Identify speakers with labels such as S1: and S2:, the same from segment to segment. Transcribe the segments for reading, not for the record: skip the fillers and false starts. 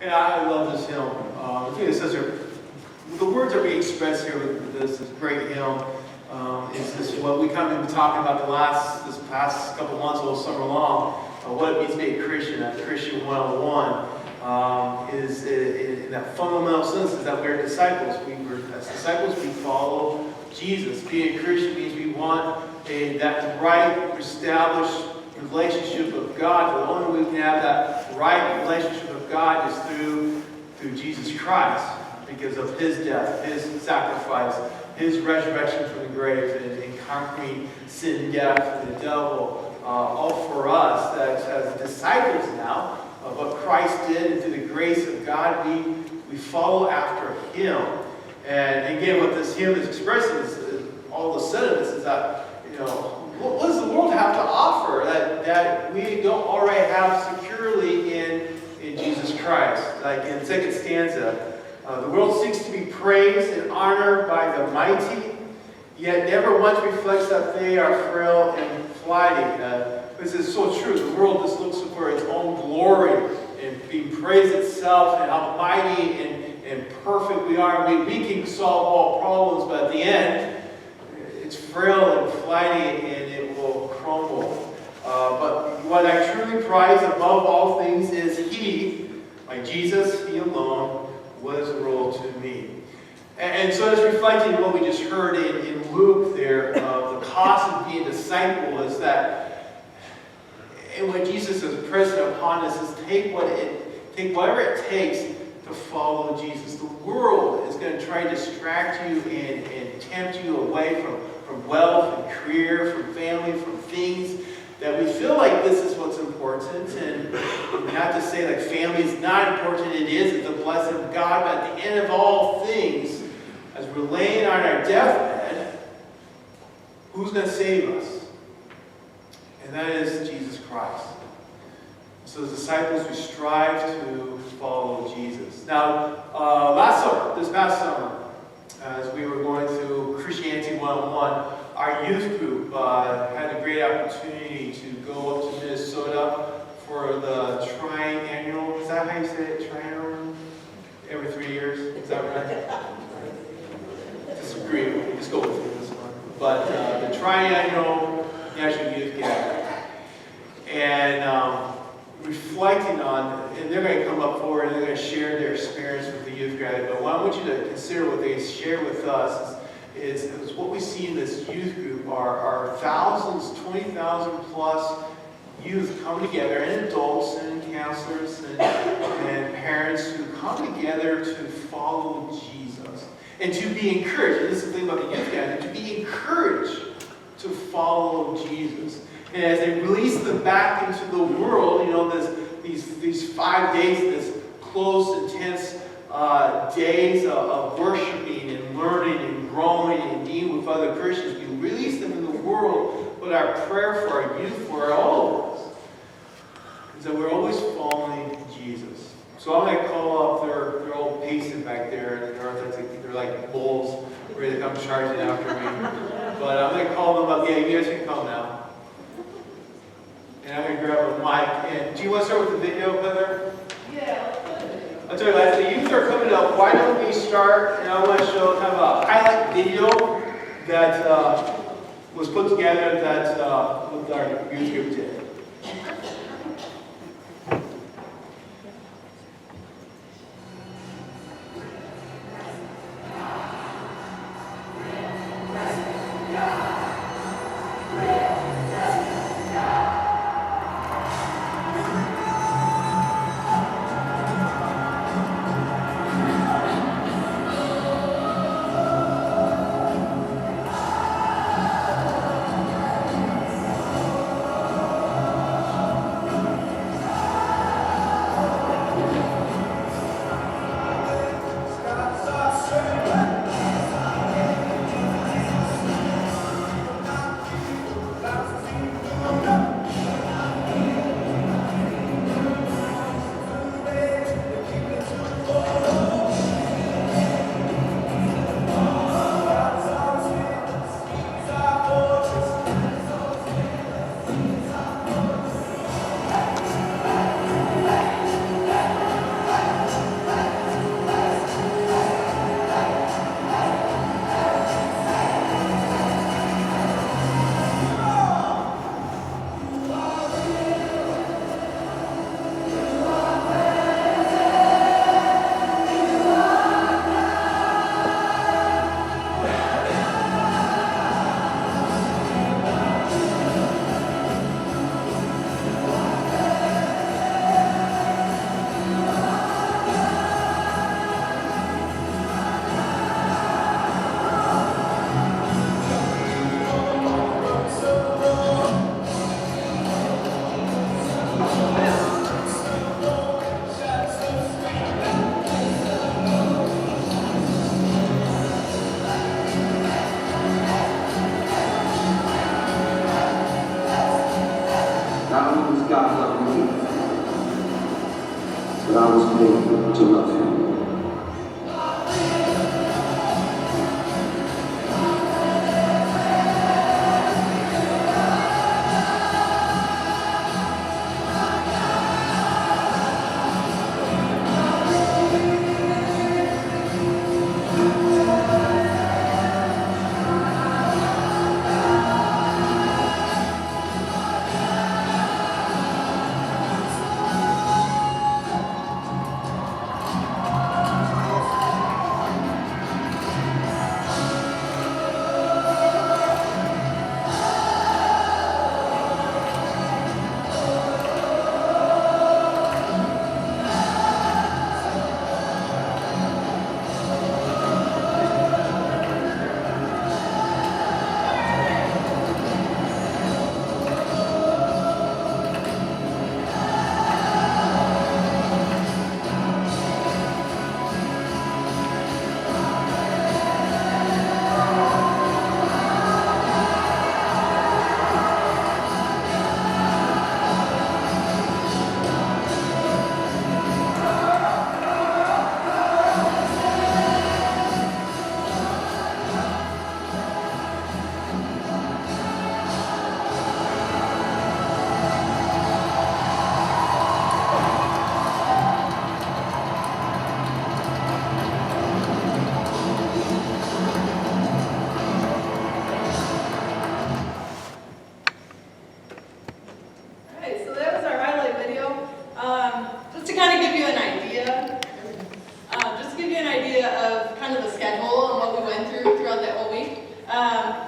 S1: And I love this hymn. I think it says here, the words are being expressed here with this great hymn. Is this what we kind of been talking about this past couple months, all summer long, what it means to be a Christian, a Christian 101, is in that fundamental sense is that we're disciples. As disciples, we follow Jesus. Being a Christian means we want that right, established relationship with God. The only way we can have that right relationship with God is through Jesus Christ, because of His death, His sacrifice, His resurrection from the grave, and conquering sin, death, and the devil, all for us as disciples now of what Christ did, and through the grace of God, we follow after Him. And again, what this hymn is expressing is all the sentiments is that, what does the world have to offer that we don't already have securely in Jesus Christ? Like in the second stanza, the world seeks to be praised and honored by the mighty, yet never once reflects that they are frail and flighty. This is so true. The world just looks for its own glory and being praised itself and how mighty and perfect we are. We can solve all problems, but at the end, it's frail and flighty and it will crumble. But what I truly prize above all things is He, like Jesus, He alone, was the role to me. And so it's reflecting what we just heard in Luke there, the cost of being a disciple is that, and what Jesus is pressing upon us is take whatever it takes to follow Jesus. The world is going to try to distract you and tempt you away from wealth and career, from family, from things that we feel like this is what's important. And not to say like family is not important, it is. It's a blessing of God. But at the end of all things, as we're laying on our deathbed, who's going to save us? And that is Jesus Christ. So as disciples, we strive to follow Jesus. Now, this past summer, as we were going through Christianity 101, our youth group had a great opportunity to go up to Minnesota for the triennial, is that how you say it? Triennial? Every 3 years? Is that right? Disagree. Just go with this one. But the triennial National Youth Gathering. And reflecting on, and they're going to come up forward and they're going to share their experience with the youth gathering. But what I want you to consider what they share with us is what we see in this youth group are thousands, 20,000 plus youth come together, and adults and counselors and parents who come together to follow Jesus and to be encouraged. And this is the thing about the youth gathering, to be encouraged to follow Jesus. And as they release them back into the world, these 5 days, this close, intense days of worshiping and learning and growing and being with other Christians, we release them in the world. But our prayer for our youth, for all of us, is that we're always following Jesus. So I'm going to call up, they're all pacing back there in the north. They're like bulls ready to come charging after me. But I'm going to call them up. Yeah, you guys can come now. And I'm going to grab a mic. And do you want to start with the video, Heather?
S2: Yeah.
S1: I'll tell you, as the youth are coming up, why don't we start, and I want to show kind of a highlight video that was put together that with our youth group did.
S2: must learn to love him.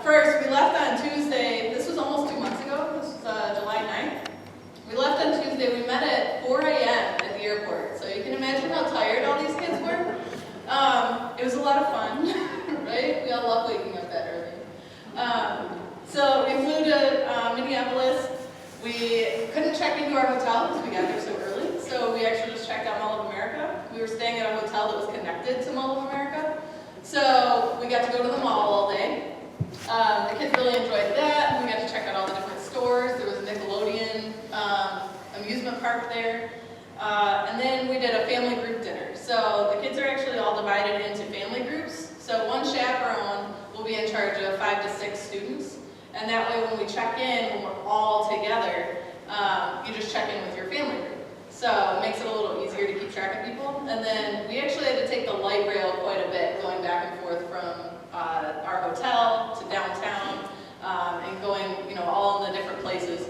S3: First, we left on Tuesday. This was almost 2 months ago. This was July 9th. We left on Tuesday. We met at 4 a.m. at the airport. So you can imagine how tired all these kids were. It was a lot of fun, right? We all love waking up that early. So we flew to Minneapolis. We couldn't check into our hotel because we got there so early. So we actually just checked out Mall of America. We were staying at a hotel that was connected to Mall of America. So we got to go to the mall all day. The kids really enjoyed that. We got to check out all the different stores. There was a Nickelodeon amusement park there. And then we did a family group dinner. So the kids are actually all divided into family groups. So one chaperone will be in charge of 5 to 6 students. And that way when we check in, when we're all together, you just check in with your family group. So it makes it a little easier to keep track of people. And then we actually had to take the light rail quite a bit, going back and forth from our hotel to downtown and going, all in the different places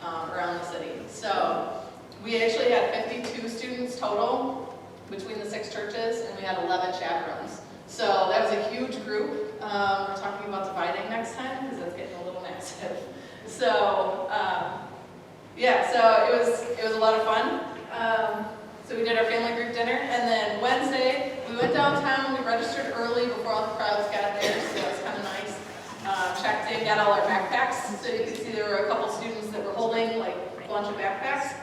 S3: around the city. So we actually had 52 students total between the 6 churches, and we had 11 chaperones. So that was a huge group. We're talking about dividing next time because that's getting a little massive. So yeah, so it was a lot of fun. So we did our family group dinner, and then Wednesday we went downtown. We registered early before all the crowds got there, so that was kind of nice. Checked in, got all our backpacks. So you can see there were a couple students that were holding like a bunch of backpacks.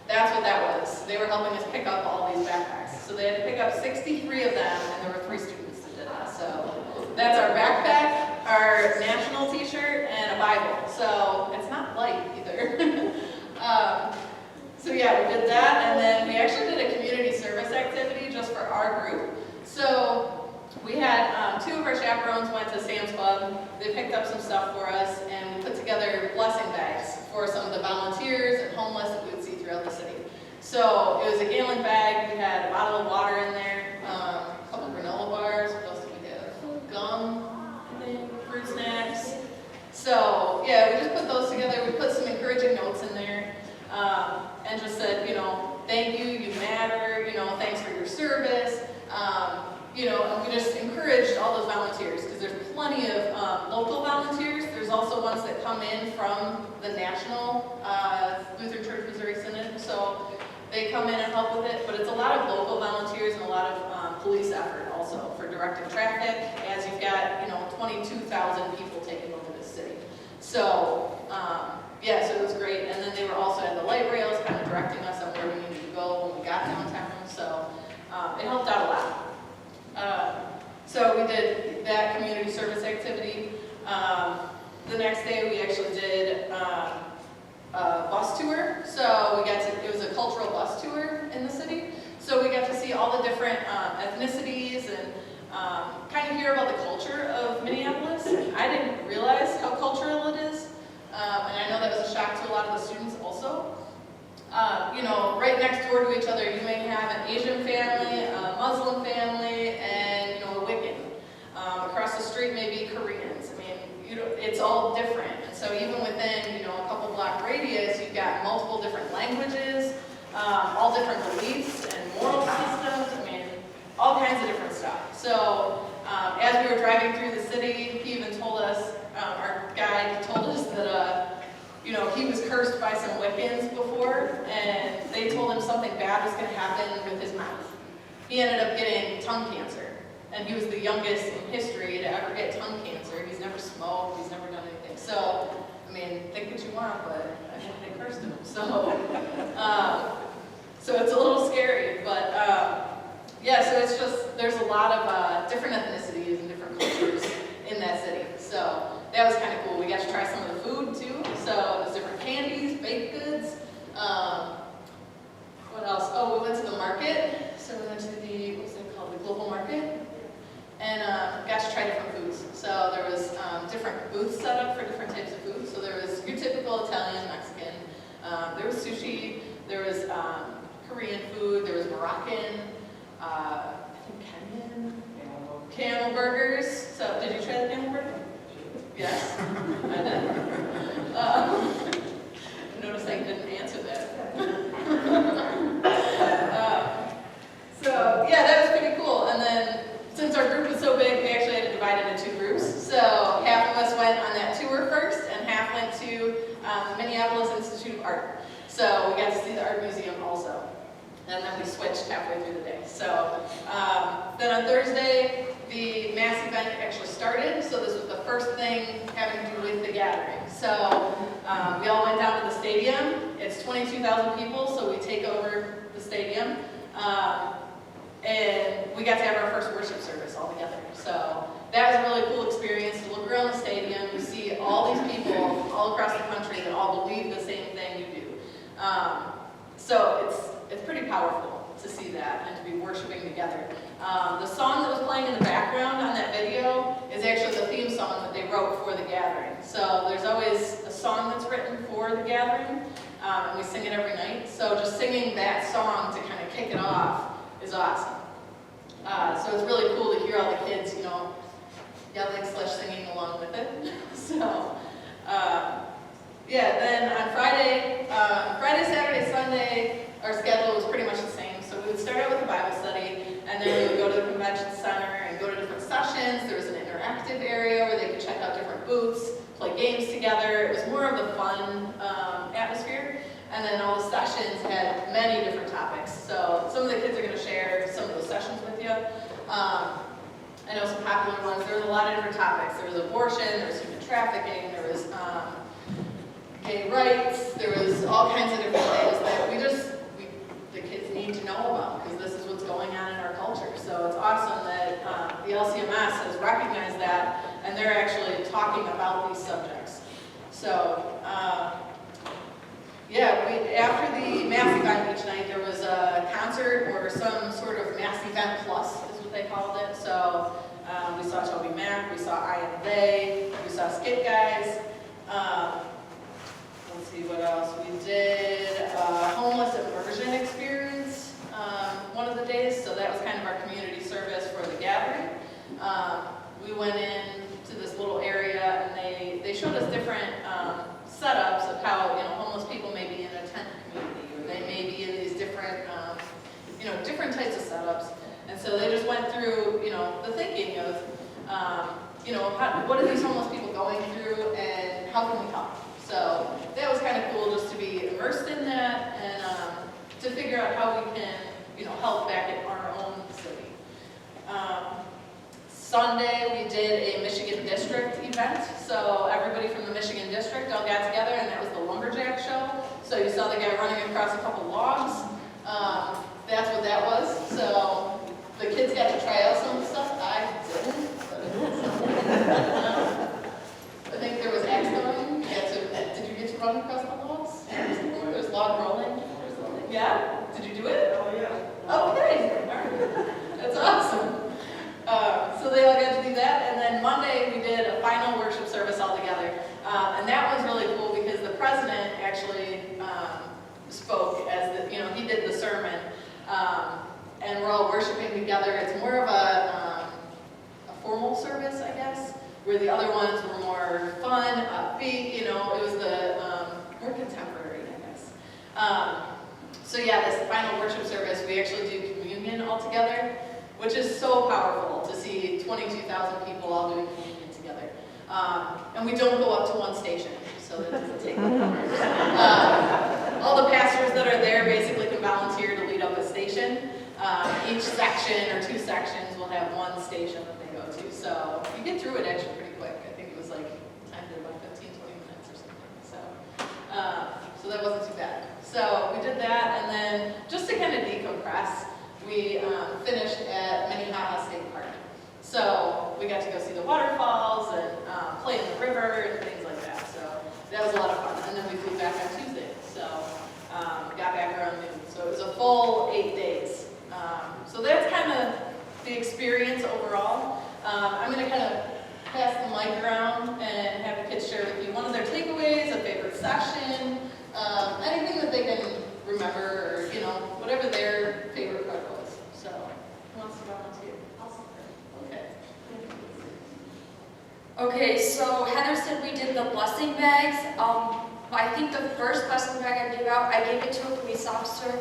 S3: That's what that was. They were helping us pick up all these backpacks. So they had to pick up 63 of them, and there were 3 students that did that. So that's our backpack, our national t-shirt, and a Bible. So it's not light either. So yeah, we did that, and then we actually did a community service activity just for our group. So we had 2 of our chaperones went to Sam's Club. They picked up some stuff for us, and we put together blessing bags for some of the volunteers and homeless that we would see throughout the city. So it was a gallon bag. We had a bottle of water in there, a couple granola bars. What else did we have? Gum, I think, fruit snacks. So yeah, we just put those together. We put some encouraging notes in there. And just said, thank you, you matter, thanks for your service. And we just encouraged all those volunteers because there's plenty of local volunteers. There's also ones that come in from the National Lutheran Church Missouri Synod. So they come in and help with it, but it's a lot of local volunteers and a lot of police effort also for directing traffic, as you've got, 22,000 people taking over the city. So, yeah, so it was great. And then they were also at the light rails kind of directing us on where we needed to go when we got downtown. So it helped out a lot. So we did that community service activity. The next day we actually did a bus tour. So it was a cultural bus tour in the city. So we got all the different ethnicities and kind of hear about the culture of Minneapolis. I didn't realize how cultural it is, and I know that was a shock to a lot of the students also. You know, right next door to each other, you may have an Asian family, a Muslim family, and, you know, a Wiccan. Across the street, maybe Koreans. I mean, it's all different. And so even within, you know, a couple block radius, you've got multiple different languages, all different beliefs and moral systems. I mean, all kinds of different stuff. So as we were driving through the city, he even told us, our guide told us that, you know, he was cursed by some Wiccans before, and they told him something bad was going to happen with his mouth. He ended up getting tongue cancer, and he was the youngest in history to ever get tongue cancer. He's never smoked, he's never done anything. So, I mean, think what you want, but I think they cursed him. So, so it's a little scary, but yeah, so it's just, there's a lot of different ethnicities and different cultures in that city. So that was kind of cool. We got to try some of the food too. So there's different candies, baked goods. What else? Oh, we went to the market. So we went to the, what's it called, the global market. And got to try different foods. So there was different booths set up for different types of food. So there was your typical Italian, Mexican. There was sushi. There was Korean food. There was Moroccan. I think Kenyan. Camel burgers. So did you try the camel burger? Yes, I did. I noticed I didn't answer that. So yeah, that was pretty cool. And then since our group was so big, we actually had to divide into 2 groups. So half of us went on that tour first, and half went to Minneapolis Institute of Art. So we got to see the art museum also. And then we switched halfway through the day. So then on Thursday, the mass event actually started. So this was the first thing having to do with the gathering. So we all went down to the stadium. It's 22,000 people, so we take over the stadium. And we got to have our first worship service all together. So that was a really cool experience to look around the stadium. You see all these people all across the country that all believe the same thing you do. So it's pretty powerful to see that and to be worshiping together. The song that was playing in the background on that video is actually the theme song that they wrote for the gathering. So there's always a song that's written for the gathering, and we sing it every night. So just singing that song to kind of kick it off is awesome. So it's really cool to hear all the kids, you know, yelling / singing along with it. So yeah, then on Friday, Saturday, Sunday, our schedule was pretty much the same. So we would start out with a Bible study, and then we would go to the convention center and go to different sessions. There was an interactive area where they could check out different booths, play games together. It was more of the fun atmosphere. And then all the sessions had many different topics. So some of the kids are going to share some of those sessions with you. I know some popular ones. There was a lot of different topics. There was abortion, there was human trafficking, there was gay rights, there was all kinds of different things that the kids need to know about, because this is what's going on in our culture. So it's awesome that the LCMS has recognized that, and they're actually talking about these subjects. So yeah, after the mass event each night, there was a concert or some sort of mass event plus, is what they called it. So we saw Toby Mac, we saw I Am They, we saw Skit Guys. Let's see what else. We did a homeless immersion experience one of the days. So that was kind of our community service for the gathering. We went in to this little area, and they showed us different setups of how, you know, homeless people may be in a tent community, or they may be in these different, you know, different types of setups. And so they just went through, you know, the thinking of, you know, what are these homeless people going through, and how can we help? So that was kind of cool, just to be immersed in that, and to figure out how we can, you know, help back in our own city. Sunday, we did a Michigan District event. So everybody from the Michigan District all got together, and that was the lumberjack show. So you saw the guy running across a couple logs. That's what that was. So the kids got to try out some of the stuff. I didn't. I think there was axe throwing. Did you get to run across the logs? There's log rolling. Yeah? Did you do it?
S2: Oh, yeah.
S3: Okay. All right. and we're all worshiping together. It's more of a formal service, I guess, where the other ones were more fun, upbeat, you know, it was the more contemporary, I guess. So yeah, this final worship service, we actually do communion all together, which is so powerful to see 22,000 people all doing communion together. And we don't go up to one station, so that doesn't take long. All the pastors that are there basically can volunteer to lead up a station. Each section or two sections will have one station that they go to. So you get through it actually pretty quick. I think it was like time to about 15, 20 minutes or something. So that wasn't too bad. So we did that, and then just to kind of decompress, we finished at Minnehaha State Park. So we got to go see the waterfalls and play in the river and things like that. So that was a lot of fun. And then we flew back on Tuesday. So got back around noon. So it was a full 8 days. So that's kind of the experience overall. I'm going to kind of pass the mic around and have the kids share with you one of their takeaways, a favorite section, anything that they can remember, or, you know, whatever their favorite part was. So who wants to volunteer? Okay.
S2: Okay, so Heather said we did the blessing bags. I think the first blessing bag I gave out, I gave it to a police officer,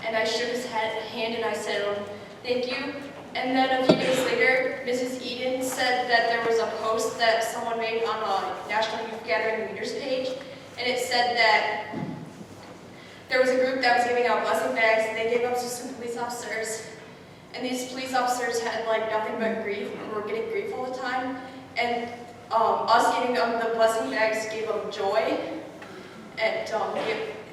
S2: and I shook his hand and I said, thank you. And then a few days later, Mrs. Eden said that there was a post that someone made on a National Youth Gathering leaders page, and it said that there was a group that was giving out blessing bags, and they gave them to some police officers. And these police officers had like nothing but grief, and were getting grief all the time. And us giving them the blessing bags gave them joy and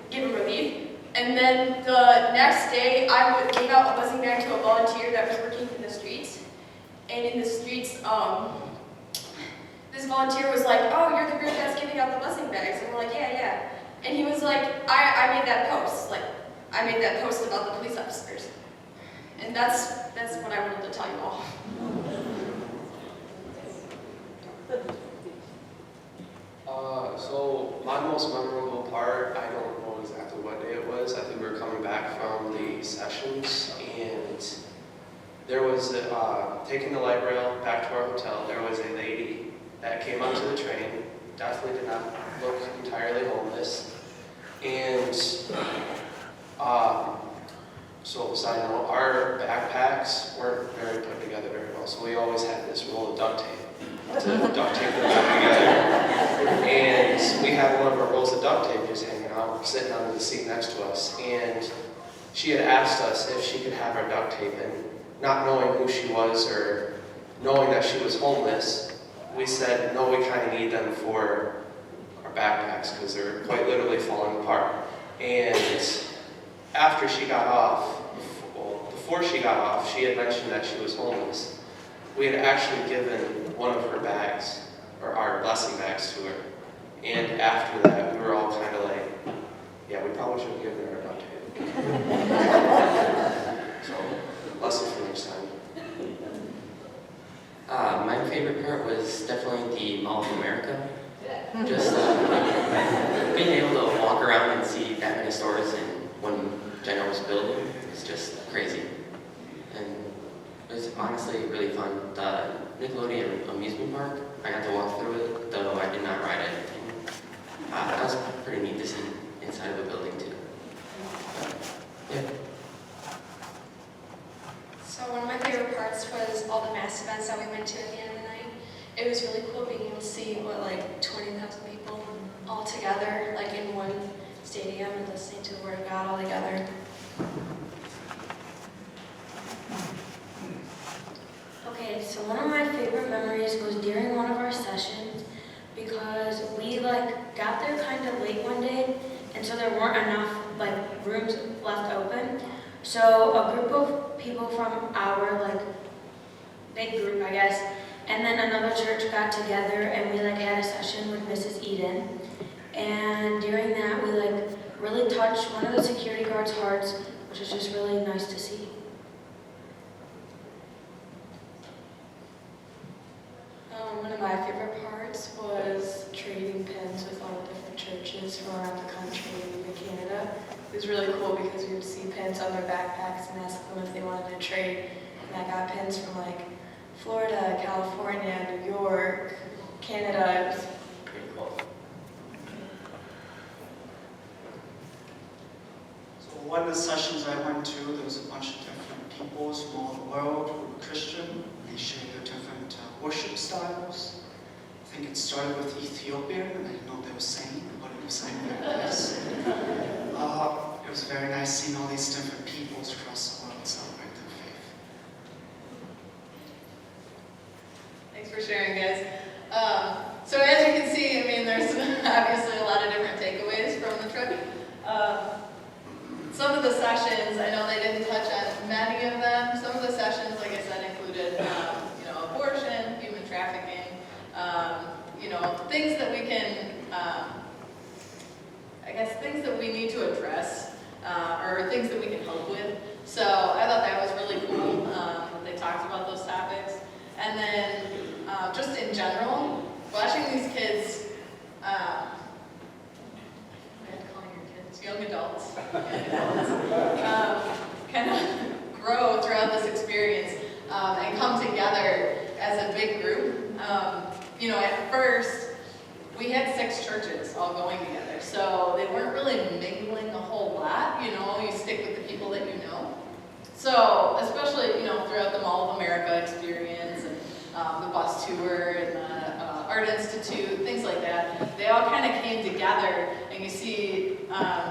S2: gave them relief. And then the next day, I gave out a blessing bag to a volunteer that was working in the streets. And in the streets, this volunteer was like, oh, you're the group that's giving out the blessing bags. And we're like, yeah. And he was like, I made that post. Like, I made that post about the police officers. And that's what I wanted to tell you all.
S4: So my most memorable part, I don't know exactly what day it was. I think we were coming back from the sessions, and there was taking the light rail back to our hotel. There was a lady that came onto the train, definitely did not look entirely homeless, and so side note, our backpacks weren't very put together very well, so we always had this roll of duct tape to duct tape them back together. And we had one of our rolls of duct tape just hanging out, sitting under the seat next to us. And she had asked us if she could have our duct tape, and not knowing who she was or knowing that she was homeless, we said, no, we kind of need them for our backpacks because they're quite literally falling apart. And after she got off, well, before she got off, she had mentioned that she was homeless. We had actually given one of her bags, or our blessing bags, to her. And after that, we were all kind of like, yeah, we probably should have given her a duct tape. So, lesson for next time.
S5: My favorite part was definitely the Mall of America. Just being able to walk around and see that many stores in one ginormous building is just crazy. And it was honestly really fun. The Nickelodeon amusement park, I got to walk through it, though I did not ride anything. That was pretty neat to see inside of a building too. Yeah.
S2: So one of my favorite parts was all the mass events that we went to at the end of the night. It was really cool being able to see like 20,000 people all together, like in one stadium, and listening to the Word of God all together. Okay, so one of my favorite memories was during one of our sessions, because we got there kind of late one day, and so there weren't enough rooms left open. So a group of people from our big group, I guess, and then another church got together, and we had a session with Mrs. Eden. And during that, we really touched one of the security guards' hearts, which is just really nice to see. One of my favorite parts was trading pins with all the different churches from around the country and even Canada.
S3: It was really cool because you would see pins on their backpacks and ask them if they wanted to trade. And I got pins from like Florida, California, New York, Canada. It was pretty cool.
S6: So one of the sessions I went to, there was a bunch of different peoples from all over the world who were Christian. They shared their different worship styles. I think it started with Ethiopian, and I didn't know what they were saying, but it was saying very nice. It was very nice seeing all these different peoples across the world celebrate their faith.
S3: Thanks for sharing, guys. So as you can see, I mean, there's obviously a lot of different takeaways from the trip. Some of the sessions, I know they didn't touch on many of them. Some of the sessions, like I said, included, abortion, human trafficking, things that we can, things that we need to address, or things that we can help with. So I thought that was really cool. They talked about those topics. And then, just in general, watching these kids, young adults, kind of grow throughout this experience and come together as a big group. At first, we had 6 churches all going together, so they weren't really mingling a whole lot. You stick with the people that you know. So, especially, throughout the Mall of America experience and the bus tour and the Art Institute, things like that, they all kind of came together, and you see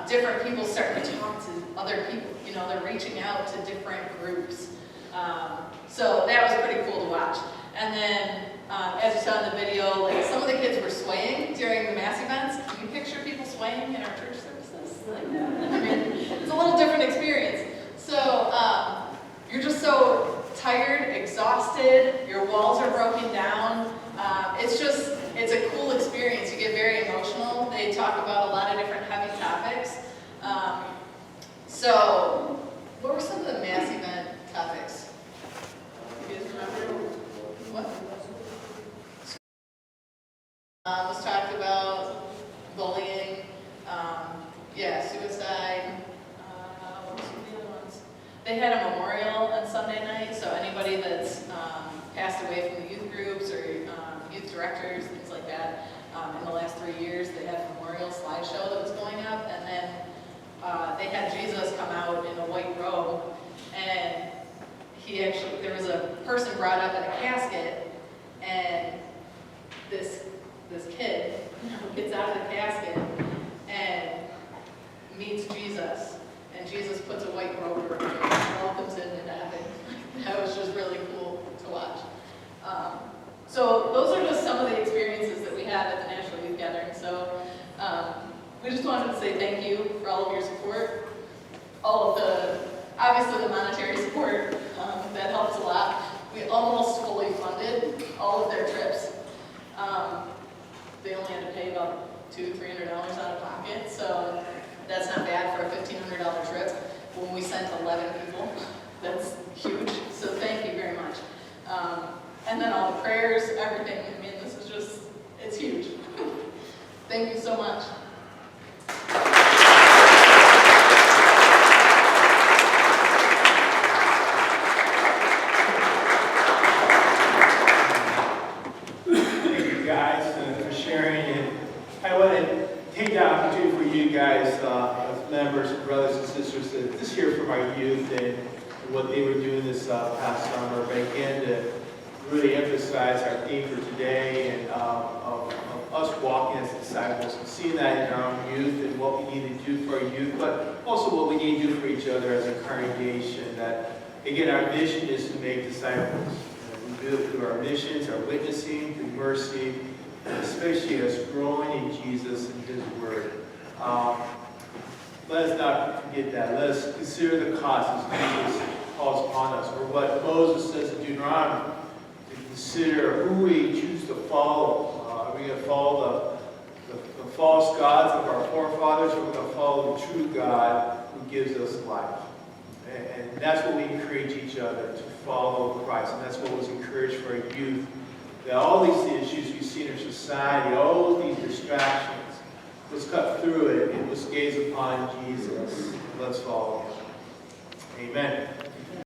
S3: different people starting to talk to other people. They're reaching out to different groups. So that was pretty cool to watch. And then, as you saw in the video, like some of the kids were swaying during the mass events. Can you picture people swaying in our church services? Like that? I mean, it's a little different experience. So you're just so tired, exhausted, your walls are broken down. It's a cool experience. You get very emotional. They talk about a lot of different heavy topics. So what were some of the mass event topics? You guys remember? What? Let's talk about bullying, suicide. What were some of the other ones? They had a memorial on Sunday night, so anybody that's passed away from the youth groups or youth directors, things like that, in the last 3 years, they had a memorial slideshow that was going up, and then they had Jesus come out in a white robe, and there was a person brought up in a casket, and this kid gets out of the casket and meets Jesus, and Jesus puts a white robe around him and welcomes him into heaven. That was just really cool to watch. So those are just some of the experiences that we had at the National Youth Gathering. So we just wanted to say thank you for all of your support, obviously the monetary support, that helps a lot. We almost fully funded all of their trips. They only had to pay about $200-300 out of pocket, so that's not bad for a $1,500 trip. When we sent 11 people, that's huge, so thank you very much. And then all the prayers, everything, I mean, this is just, it's huge. Thank you so much.
S1: Thank you guys for sharing, and I want to take the opportunity for you guys, as members, brothers and sisters, to just hear from our youth and what they were doing this past summer, but again, to really emphasize our theme for today and of us walking as disciples and seeing that in our own youth and what we need to do for our youth, but also what we need to do for each other as a congregation. That, again, our mission is to make disciples. We do it through our missions, our witnessing, through mercy, and especially us growing in Jesus and His Word. Let us not forget that. Let us consider the cost as Jesus calls upon us, or what Moses says in Deuteronomy, to consider who we choose to follow. Are we going to follow the false gods of our forefathers, or are we going to follow the true God who gives us life? And that's what we encourage each other, to follow Christ. And that's what was encouraged for our youth. That all these issues we see in our society, all of these distractions, let's cut through it and let's gaze upon Jesus. Let's follow him. Amen.